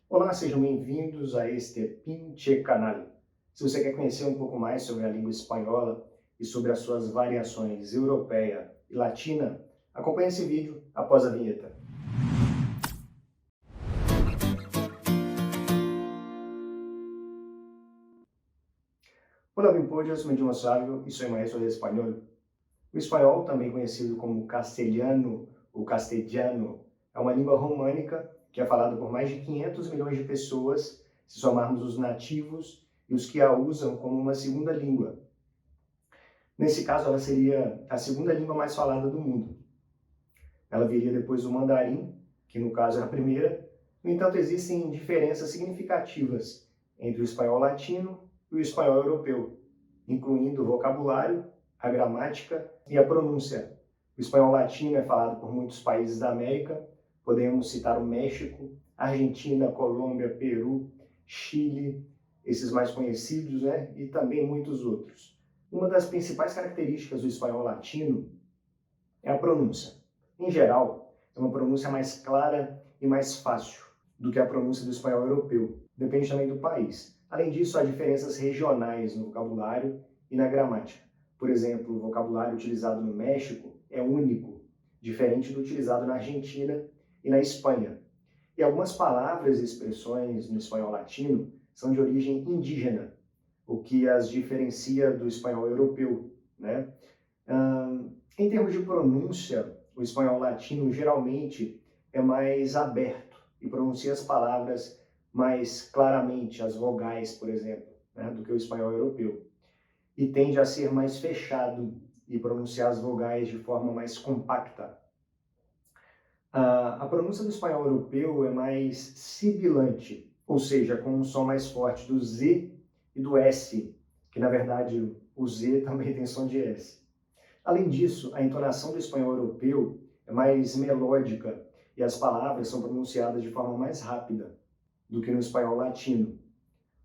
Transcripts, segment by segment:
Olá, sejam bem-vindos a este Pinche Canal. Se você quer conhecer um pouco mais sobre a língua espanhola e sobre as suas variações europeia e latina, acompanhe esse vídeo após a vinheta. Olá, bem-vindos, me chamo Sávio e sou maestro de espanhol. O espanhol, também conhecido como castelhano ou castelhano, é uma língua românica que é falada por mais de 500 milhões de pessoas, se somarmos os nativos e os que a usam como uma segunda língua. Nesse caso, ela seria a segunda língua mais falada do mundo. Ela viria depois do mandarim, que no caso é a primeira. No entanto, existem diferenças significativas entre o espanhol latino e o espanhol europeu, incluindo o vocabulário, a gramática e a pronúncia. O espanhol latino é falado por muitos países da América, podemos citar o México, Argentina, Colômbia, Peru, Chile, esses mais conhecidos, né? E também muitos outros. Uma das principais características do espanhol latino é a pronúncia. Em geral, é uma pronúncia mais clara e mais fácil do que a pronúncia do espanhol europeu. Depende também do país. Além disso, há diferenças regionais no vocabulário e na gramática. Por exemplo, o vocabulário utilizado no México é único, diferente do utilizado na Argentina e na Espanha. E algumas palavras e expressões no espanhol latino são de origem indígena, o que as diferencia do espanhol europeu, né? Em termos de pronúncia, o espanhol latino geralmente é mais aberto e pronuncia as palavras mais claramente, as vogais, por exemplo, né, do que o espanhol europeu. E tende a ser mais fechado e pronunciar as vogais de forma mais compacta. A pronúncia do espanhol europeu é mais sibilante, ou seja, com um som mais forte do Z e do S, que na verdade o Z também tem som de S. Além disso, a entonação do espanhol europeu é mais melódica e as palavras são pronunciadas de forma mais rápida do que no espanhol latino.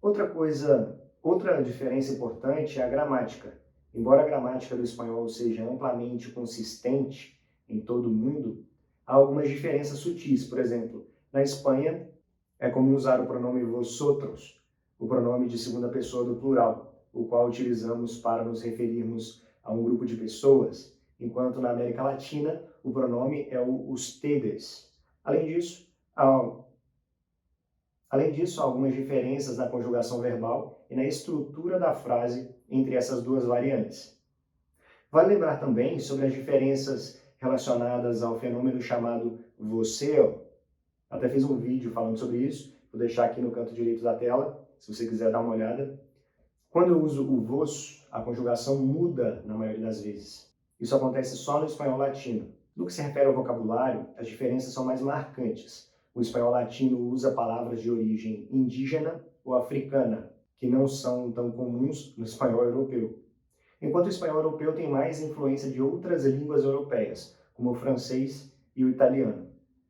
Outra diferença importante é a gramática. Embora a gramática do espanhol seja amplamente consistente em todo o mundo, há algumas diferenças sutis. Por exemplo, na Espanha é comum usar o pronome vosotros, o pronome de segunda pessoa do plural, o qual utilizamos para nos referirmos a um grupo de pessoas, enquanto na América Latina o pronome é o ustedes. Além disso, há algumas diferenças na conjugação verbal e na estrutura da frase entre essas duas variantes. Vale lembrar também sobre as diferenças relacionadas ao fenômeno chamado vosseo. Até fiz um vídeo falando sobre isso, vou deixar aqui no canto direito da tela, se você quiser dar uma olhada. Quando eu uso o vos, a conjugação muda na maioria das vezes. Isso acontece só no espanhol latino. No que se refere ao vocabulário, as diferenças são mais marcantes. O espanhol latino usa palavras de origem indígena ou africana, que não são tão comuns no espanhol europeu. Enquanto o espanhol europeu tem mais influência de outras línguas europeias, como o francês e o italiano.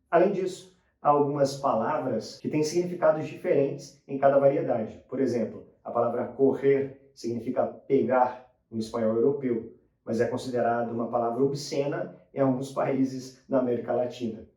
Além disso, há algumas palavras que têm significados diferentes em cada variedade. Por exemplo, a palavra correr significa pegar no espanhol europeu, mas é considerada uma palavra obscena em alguns países da América Latina.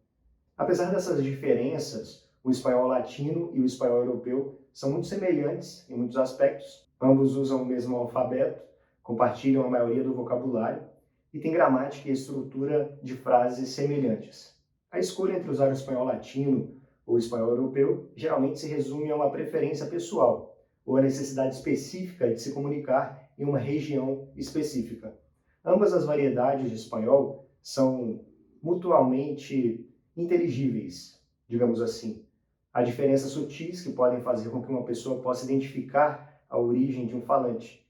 Apesar dessas diferenças, o espanhol latino e o espanhol europeu são muito semelhantes em muitos aspectos. Ambos usam o mesmo alfabeto, compartilham a maioria do vocabulário e têm gramática e estrutura de frases semelhantes. A escolha entre usar o espanhol latino ou o espanhol europeu geralmente se resume a uma preferência pessoal ou a necessidade específica de se comunicar em uma região específica. Ambas as variedades de espanhol são mutuamente inteligíveis, digamos assim. Há diferenças sutis que podem fazer com que uma pessoa possa identificar a origem de um falante,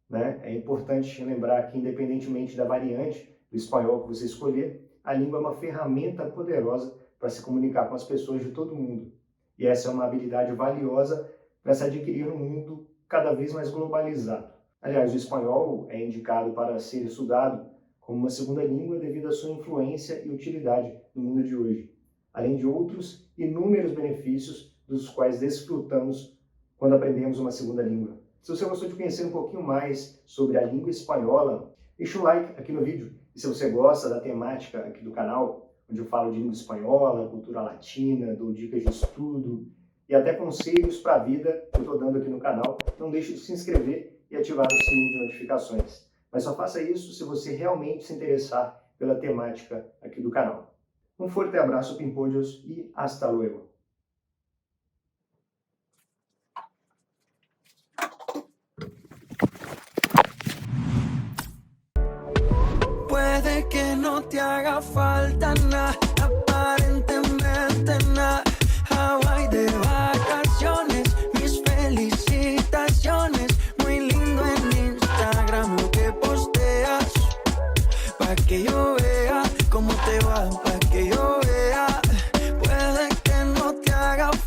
né? É importante lembrar que, independentemente da variante do espanhol que você escolher, a língua é uma ferramenta poderosa para se comunicar com as pessoas de todo o mundo. E essa é uma habilidade valiosa para se adquirir num mundo cada vez mais globalizado. Aliás, o espanhol é indicado para ser estudado como uma segunda língua devido à sua influência e utilidade no mundo de hoje, além de outros inúmeros benefícios dos quais desfrutamos quando aprendemos uma segunda língua. Se você gostou de conhecer um pouquinho mais sobre a língua espanhola, deixa um like aqui no vídeo. E se você gosta da temática aqui do canal, onde eu falo de língua espanhola, cultura latina, dou dicas de estudo e até conselhos para a vida que eu estou dando aqui no canal. Não deixe de se inscrever e ativar o sininho de notificações. Mas só faça isso se você realmente se interessar pela temática aqui do canal. Um forte abraço, Pimpollos, e hasta luego. Puede que no te haga falta nada,